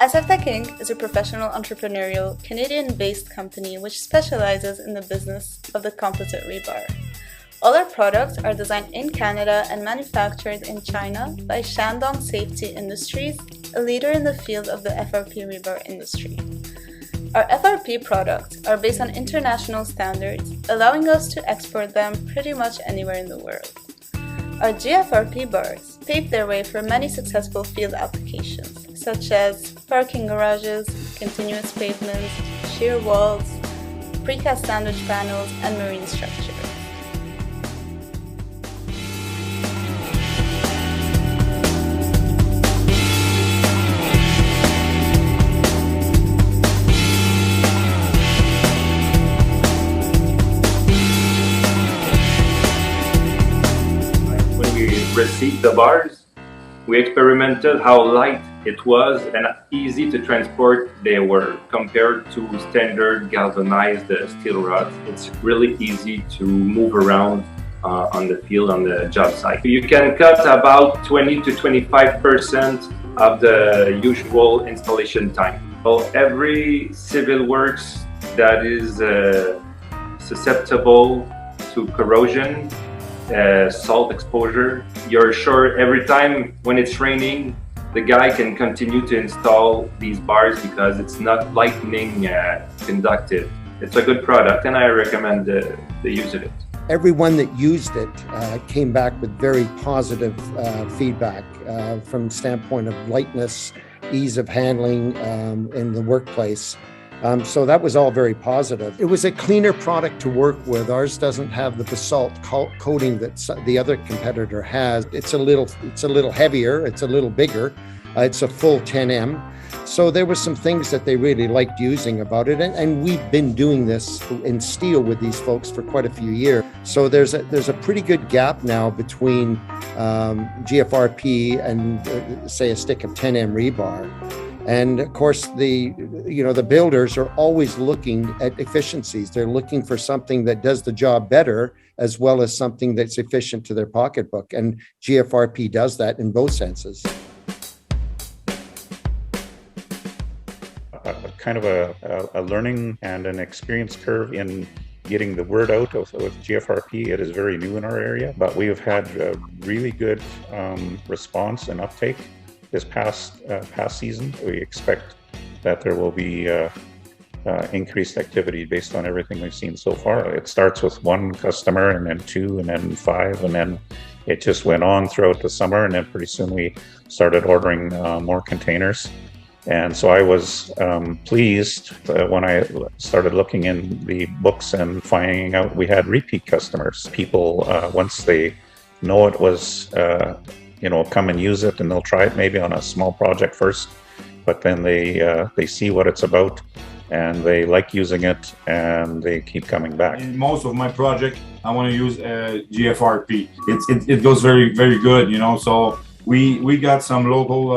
SFTec Inc. is a professional entrepreneurial Canadian-based company which specializes in the business of the composite rebar. All our products are designed in Canada and manufactured in China by Shandong Safety Industries, a leader in the field of the FRP rebar industry. Our FRP products are based on international standards, allowing us to export them pretty much anywhere in the world. Our GFRP bars paved their way for many successful field applications, such as parking garages, continuous pavements, shear walls, precast sandwich panels, and marine structures. Received the bars, we experimented how light it was and easy to transport they were compared to standard galvanized steel rods. It's really easy to move around on the field, on the job site. You can cut about 20 to 25% of the usual installation time. So every civil works that is susceptible to corrosion, salt exposure, you're sure every time when it's raining, the guy can continue to install these bars because it's not lightning conductive. It's a good product and I recommend the use of it. Everyone that used it came back with very positive feedback from the standpoint of lightness, ease of handling in the workplace. So that was all very positive. It was a cleaner product to work with. Ours doesn't have the basalt coating that the other competitor has. It's a little heavier, it's a little bigger. It's a full 10M. So there were some things that they really liked using about it. And we've been doing this in steel with these folks for quite a few years. So there's a pretty good gap now between GFRP and say a stick of 10M rebar. And of course, the builders are always looking at efficiencies. They're looking for something that does the job better, as well as something that's efficient to their pocketbook. And GFRP does that in both senses. Kind of a learning and an experience curve in getting the word out with GFRP. It is very new in our area, but we have had a really good response and uptake. This past season, we expect that there will be increased activity based on everything we've seen so far. It starts with one customer and then two and then five, and then it just went on throughout the summer, and then pretty soon we started ordering more containers. And so I was pleased when I started looking in the books and finding out we had repeat customers. People, once they know it was come and use it, and they'll try it maybe on a small project first, but then they see what it's about and they like using it and they keep coming back. In most of my project, I want to use GFRP. It goes very, very good, so we got some local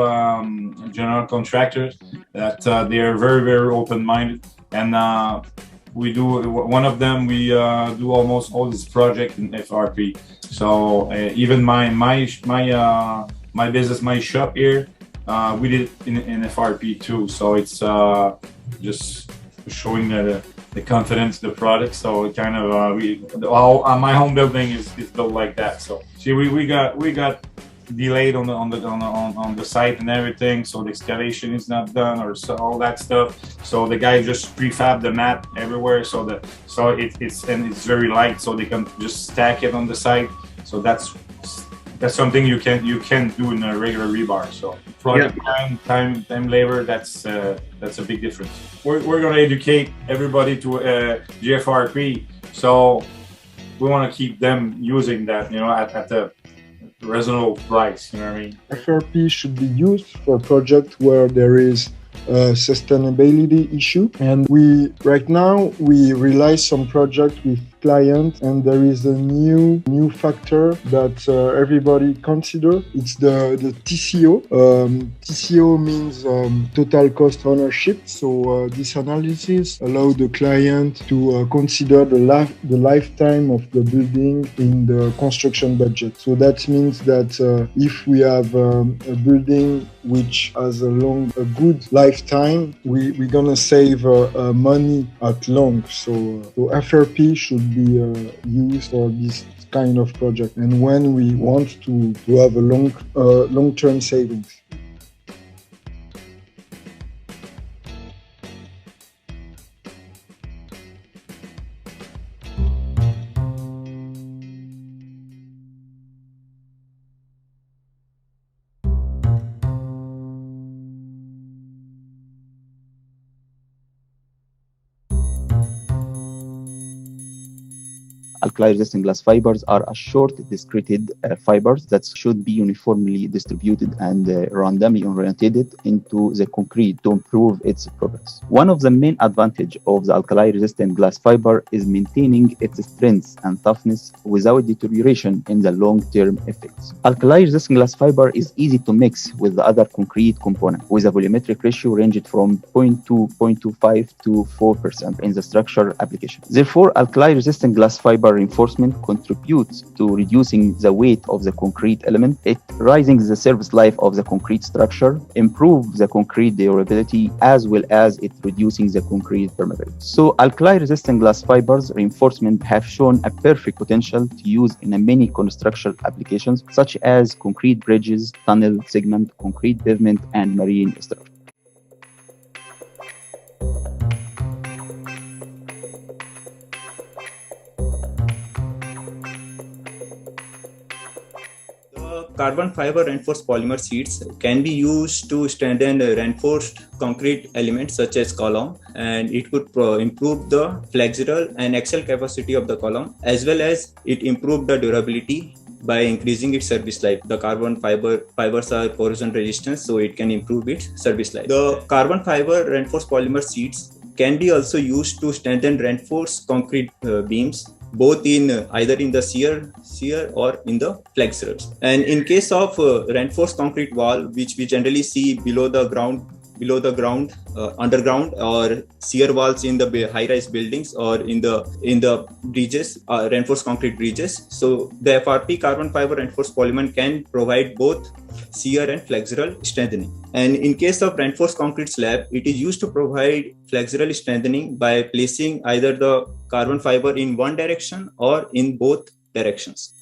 general contractors that they are very, very open-minded, and we do one of them. We do almost all this project in FRP. So even my business, my shop here, we did it in FRP too. So it's just showing the confidence, the product. So it kind of my home building is built like that. So see, we got delayed on the site and everything, so the excavation is not done, or so all that stuff. So the guy just prefab the mat everywhere, so it's very light, so they can just stack it on the site. So that's something you can do in a regular rebar. So project time, labor, that's a big difference. We're gonna educate everybody to GFRP, so we want to keep them using that, at the reasonable price, what I mean? FRP should be used for a project where there is a sustainability issue. And right now we realize some projects with client, and there is a new factor that everybody consider. It's the TCO. TCO means total cost ownership. So this analysis allows the client to consider the lifetime of the building in the construction budget. So that means that if we have a building which has a good lifetime, we're gonna save money at long. So FRP should be used for this kind of project, and when we want to have a long-term savings. Alkali-resistant glass fibers are a short, discreted fibers that should be uniformly distributed and randomly oriented into the concrete to improve its properties. One of the main advantages of the alkali-resistant glass fiber is maintaining its strength and toughness without deterioration in the long-term effects. Alkali-resistant glass fiber is easy to mix with the other concrete components, with a volumetric ratio ranged from 0.25 to 4% in the structure application. Therefore, alkali-resistant glass fiber reinforcement contributes to reducing the weight of the concrete element, it raising the service life of the concrete structure, improve the concrete durability, as well as it reducing the concrete permeability. So alkali-resistant glass fibers reinforcement have shown a perfect potential to use in many construction applications, such as concrete bridges, tunnel segment, concrete pavement, and marine structure. Carbon fiber reinforced polymer sheets can be used to strengthen reinforced concrete elements such as column, and it could improve the flexural and axial capacity of the column, as well as it improved the durability by increasing its service life. The carbon fibers are corrosion resistant, so it can improve its service life. The carbon fiber reinforced polymer sheets can be also used to strengthen reinforced concrete beams, both in either in the shear or in the flexurals. And in case of reinforced concrete wall, which we generally see below the ground, underground, or shear walls in the high-rise buildings or in the bridges, reinforced concrete bridges. So the FRP carbon fiber reinforced polymer can provide both shear and flexural strengthening. And in case of reinforced concrete slab, it is used to provide flexural strengthening by placing either the carbon fiber in one direction or in both directions.